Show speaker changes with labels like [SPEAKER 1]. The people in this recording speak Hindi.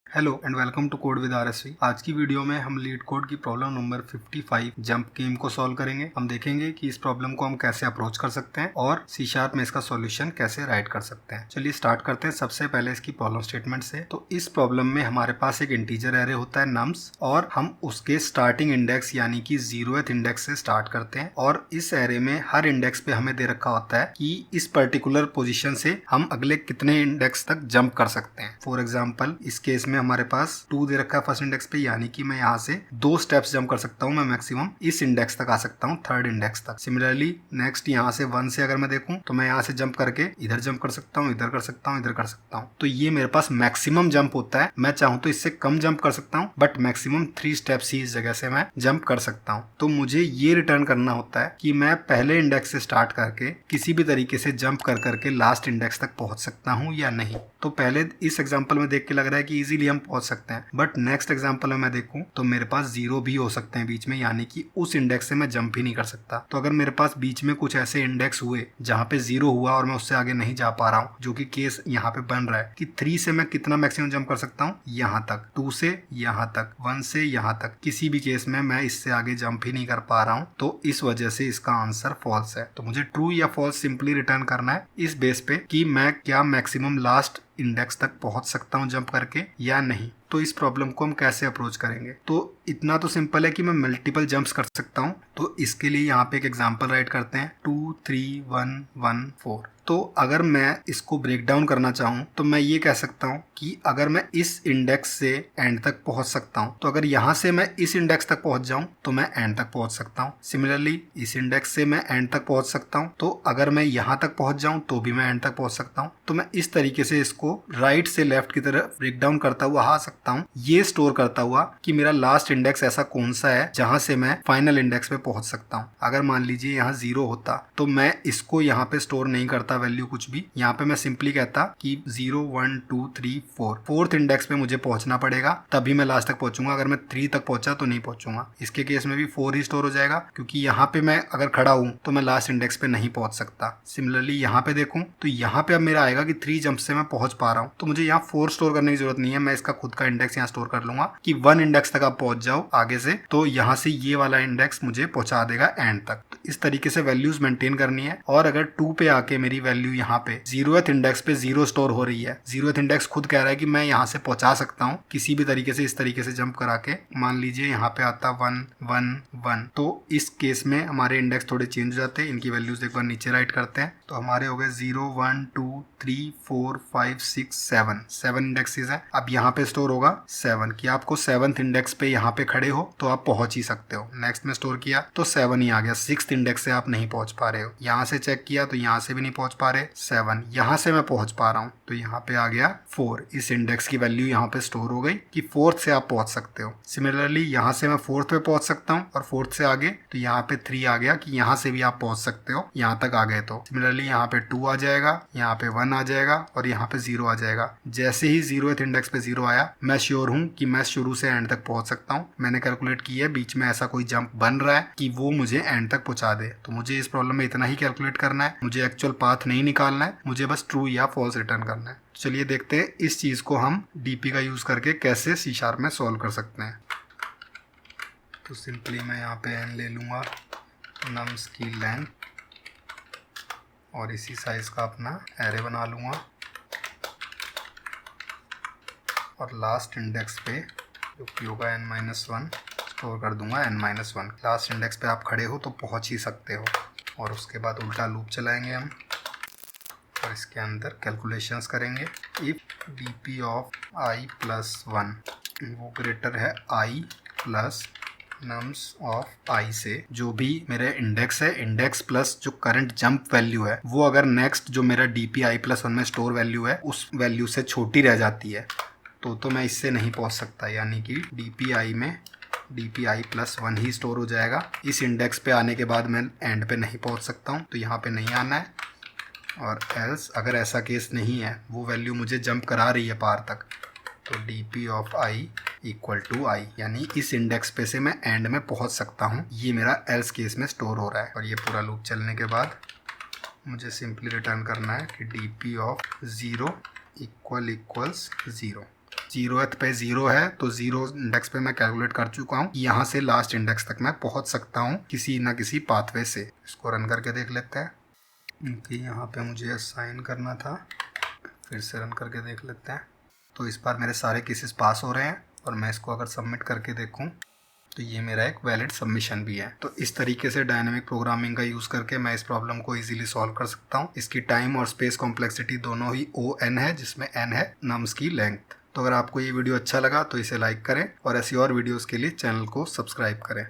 [SPEAKER 1] Hello and welcome to code with RSV. आज की वीडियो में हम लीड कोड की प्रॉब्लम नंबर 55 जंप गेम को सॉल्व करेंगे। हम देखेंगे कि इस प्रॉब्लम को हम कैसे अप्रोच कर सकते हैं और C# में इसका सॉल्यूशन कैसे राइट कर सकते हैं। चलिए स्टार्ट करते हैं सबसे पहले इसकी प्रॉब्लम स्टेटमेंट से। तो इस प्रॉब्लम में हमारे पास एक इंटीजर एरे होता है nums और हम उसके स्टार्टिंग इंडेक्स यानी कि 0th इंडेक्स से स्टार्ट करते हैं और इस एरे में हर इंडेक्स पे हमें दे रखा होता है कि इस पर्टिकुलर पोजीशन से हम अगले कितने इंडेक्स तक जंप कर सकते हैं। फॉर एग्जाम्पल इस केस में हमारे पास 2 दे रखा है फर्स्ट इंडेक्स पे, यानी कि मैं यहाँ से 2 स्टेप्स जंप कर सकता हूँ। मैं मैक्सिमम इस इंडेक्स तक आ सकता हूँ, 3rd इंडेक्स तक। सिमिलरली नेक्स्ट यहाँ से 1 से अगर मैं देखूँ तो मैं यहाँ से जंप करके इधर जंप कर सकता हूँ, इधर कर सकता हूँ, इधर कर सकता हूँ। तो ये मेरे पास मैक्सिमम जंप होता है। मैं चाहूँ तो इससे कम जंप कर सकता हूँ, बट मैक्सिमम 3 स्टेप्स ही इस जगह से मैं जंप कर सकता हूँ। तो मुझे ये रिटर्न करना होता है कि मैं पहले इंडेक्स से स्टार्ट करके किसी भी तरीके से जंप कर करके लास्ट इंडेक्स तक पहुंच सकता हूँ या नहीं। तो पहले इस एग्जांपल में देख के लग रहा है कि इजीली हम पहुंच सकते हैं, बट नेक्स्ट एग्जांपल में मैं देखूं तो मेरे पास 0 भी हो सकते हैं बीच में, यानी कि उस इंडेक्स से मैं जंप ही नहीं कर सकता। तो अगर मेरे पास बीच में कुछ ऐसे इंडेक्स हुए जहां पे 0 हुआ और मैं उससे आगे नहीं जा पा रहा हूँ, जो कि केस यहाँ पे बन रहा है कि 3 से मैं कितना मैक्सिमम जंप कर सकता हूँ, यहाँ तक, 2 से यहाँ तक, 1 से यहाँ तक, किसी भी केस में मैं इससे आगे जंप ही नहीं कर पा रहा हूँ। तो इस वजह से इसका आंसर फॉल्स है। तो मुझे ट्रू या फॉल्स सिंपली रिटर्न करना है इस बेस पे कि मैं क्या मैक्सिमम लास्ट इंडेक्स तक पहुंच सकता हूं जंप करके या नहीं। तो इस प्रॉब्लम को हम कैसे अप्रोच करेंगे? तो इतना तो सिंपल है कि मैं मल्टीपल जंप्स कर सकता हूं। तो इसके लिए यहाँ पे एक एग्जांपल राइट करते हैं, 2 3 1 1 4। तो अगर मैं इसको ब्रेक डाउन करना चाहूँ तो मैं ये कह सकता हूँ कि अगर मैं इस इंडेक्स से एंड तक पहुंच सकता हूँ, तो अगर यहाँ से मैं इस इंडेक्स तक पहुंच जाऊँ तो मैं एंड तक पहुंच सकता हूँ। सिमिलरली इस इंडेक्स से मैं एंड तक पहुंच सकता हूँ, तो अगर मैं यहाँ तक पहुंच जाऊँ तो भी मैं एंड तक पहुंच सकता हूँ। तो मैं इस तरीके से इसको राइट से लेफ्ट की तरफ ब्रेक डाउन करता हुआ आ सकता हूँ, ये स्टोर करता हुआ कि मेरा लास्ट इंडेक्स ऐसा कौन सा है जहां से मैं फाइनल इंडेक्स पे पहुंच सकता हूँ। अगर मान लीजिए यहाँ 0 होता तो मैं इसको यहाँ पे स्टोर नहीं करता वैल्यू कुछ भी, यहाँ पे मैं सिंपली कहता कि 0 1 2 3 4 4th इंडेक्स पे मुझे पहुंचना पड़ेगा, तभी मैं लास्ट तक पहुंचूंगा। अगर मैं 3 तक पहुंचा तो नहीं पहुंचूंगा। इसके केस में भी 4 ही स्टोर हो जाएगा, क्योंकि यहाँ पे मैं अगर खड़ा हूँ तो मैं लास्ट इंडेक्स पे नहीं पहुंच सकता। सिमिलरली यहाँ पे देखूं तो यहाँ पे अब मेरा आएगा कि 3 जंप से मैं पहुंच पा रहा हूँ, तो मुझे यहाँ 4 स्टोर करने की जरूरत नहीं है। मैं इसका खुद का इंडेक्स यहाँ स्टोर कर लूंगा कि 1 इंडेक्स तक आप पहुंच जाओ आगे से, तो यहाँ से ये वाला इंडेक्स मुझे पहुंचा देगा एंड तक। तो इस तरीके से वैल्यूज मेंटेन करनी है। और अगर 2 पे आके मेरी वैल्यू यहाँ पे 0th इंडेक्स पे 0 स्टोर हो रही है, 0th इंडेक्स खुद कह रहा है कि मैं यहाँ से पहुंचा सकता हूँ किसी भी तरीके से, इस तरीके से जंप करा के। मान लीजिए यहाँ पे आता 1 1 1, तो इस केस में हमारे इंडेक्स थोड़े चेंज हो जाते हैं। इनकी वैल्यूज एक बार नीचे राइट करते हैं, तो हमारे हो गए 0 1 2 3 4 5 6 7 इंडेक्सेस है। अब यहाँ पे स्टोर होगा 7, कि आपको 7th इंडेक्स पे यहाँ पे खड़े हो तो आप पहुंच ही सकते हो। नेक्स्ट में स्टोर किया तो 7 ही आ गया। 6th इंडेक्स से आप नहीं पहुंच पा रहे हो। यहाँ से चेक किया तो यहाँ से भी नहीं पहुंच पा रहे, 7। यहाँ से मैं पहुंच पा रहा हूँ तो यहाँ पे आ गया 4। इस इंडेक्स की वैल्यू यहाँ पे स्टोर हो गई कि 4th से आप पहुंच सकते हो। सिमिलरली यहाँ से मैं 4th पे पहुंच सकता हूँ और 4th से आगे तो यहाँ पे 3 आ गया कि यहाँ से भी आप पहुंच सकते हो, यहाँ तक आ गए तो। सिमिलरली यहाँ पे 2 आ जाएगा, यहाँ पे 1 आ जाएगा और यहाँ पे 0 आ जाएगा। जैसे ही 0th इंडेक्स पे 0 आया, मैं श्योर हूँ कि मैं शुरू से एंड तक पहुंच सकता हूँ। मैंने कैलकुलेट किया है बीच में ऐसा कोई जंप बन रहा है कि वो मुझे एंड तक पहुंचा दे। तो मुझे इस प्रॉब्लम में इतना ही कैलकुलेट करना है, मुझे एक्चुअल पाथ नहीं निकालना है, मुझे बस ट्रू या फॉल्स रिटर्न करना है। चलिए देखते हैं इस चीज को हम डीपी का यूज करके कैसे C# में सॉल्व कर सकते हैं। तो सिंपली मैं यहाँ पे n ले लूंगा, nums की लेंथ, और इसी साइज का अपना एरे बना लूंगा और लास्ट इंडेक्स पे जो कि होगा n-1 स्टोर कर दूंगा n-1। लास्ट इंडेक्स पे आप खड़े हो तो पहुंच ही सकते हो। और उसके बाद उल्टा लूप चलाएंगे हम और इसके अंदर कैलकुलेशंस करेंगे। If dp of i plus 1 वो ग्रेटर है i plus nums of i से, जो भी मेरे इंडेक्स है, इंडेक्स प्लस जो करंट जंप वैल्यू है, वो अगर नेक्स्ट जो मेरा dp i प्लस 1 में स्टोर वैल्यू है उस वैल्यू से छोटी रह जाती है तो मैं इससे नहीं पहुंच सकता, यानी कि dp i में dp i plus 1 he store हो जाएगा। इस इंडेक्स पे आने के बाद मैं एंड पे नहीं पहुंच सकता हूं, तो यहाँ पे नहीं आना है। और एल्स अगर ऐसा केस नहीं है, वो वैल्यू मुझे जंप करा रही है पार तक, तो dp of i equal to i, यानी इस इंडेक्स पे से मैं एंड में पहुंच सकता हूं। ये मेरा एल्स केस में स्टोर हो रहा है। और ये पूरा लूप चलने के बाद मुझे सिंपली रिटर्न करना है कि dp ऑफ 0 इक्वल्स 0। 0th पे 0 है तो 0 इंडेक्स पे मैं कैलकुलेट कर चुका हूँ। यहाँ से लास्ट इंडेक्स तक मैं पहुँच सकता हूँ किसी ना किसी पाथवे से। इसको रन करके देख लेते हैं। क्योंकि यहाँ पे मुझे असाइन करना था, फिर से रन करके देख लेते हैं। तो इस बार मेरे सारे केसेस पास हो रहे हैं और मैं इसको अगर सबमिट करके देखूँ तो ये मेरा एक वैलिड सबमिशन भी है। तो इस तरीके से डायनेमिक प्रोग्रामिंग का यूज़ करके मैं इस प्रॉब्लम को इजीली सॉल्व कर सकता हूँ। इसकी टाइम और स्पेस कॉम्प्लेक्सिटी दोनों ही O(n) है, जिसमें n है नम्स की लेंथ। तो अगर आपको ये वीडियो अच्छा लगा तो इसे लाइक करें और ऐसी और वीडियोस के लिए चैनल को सब्सक्राइब करें।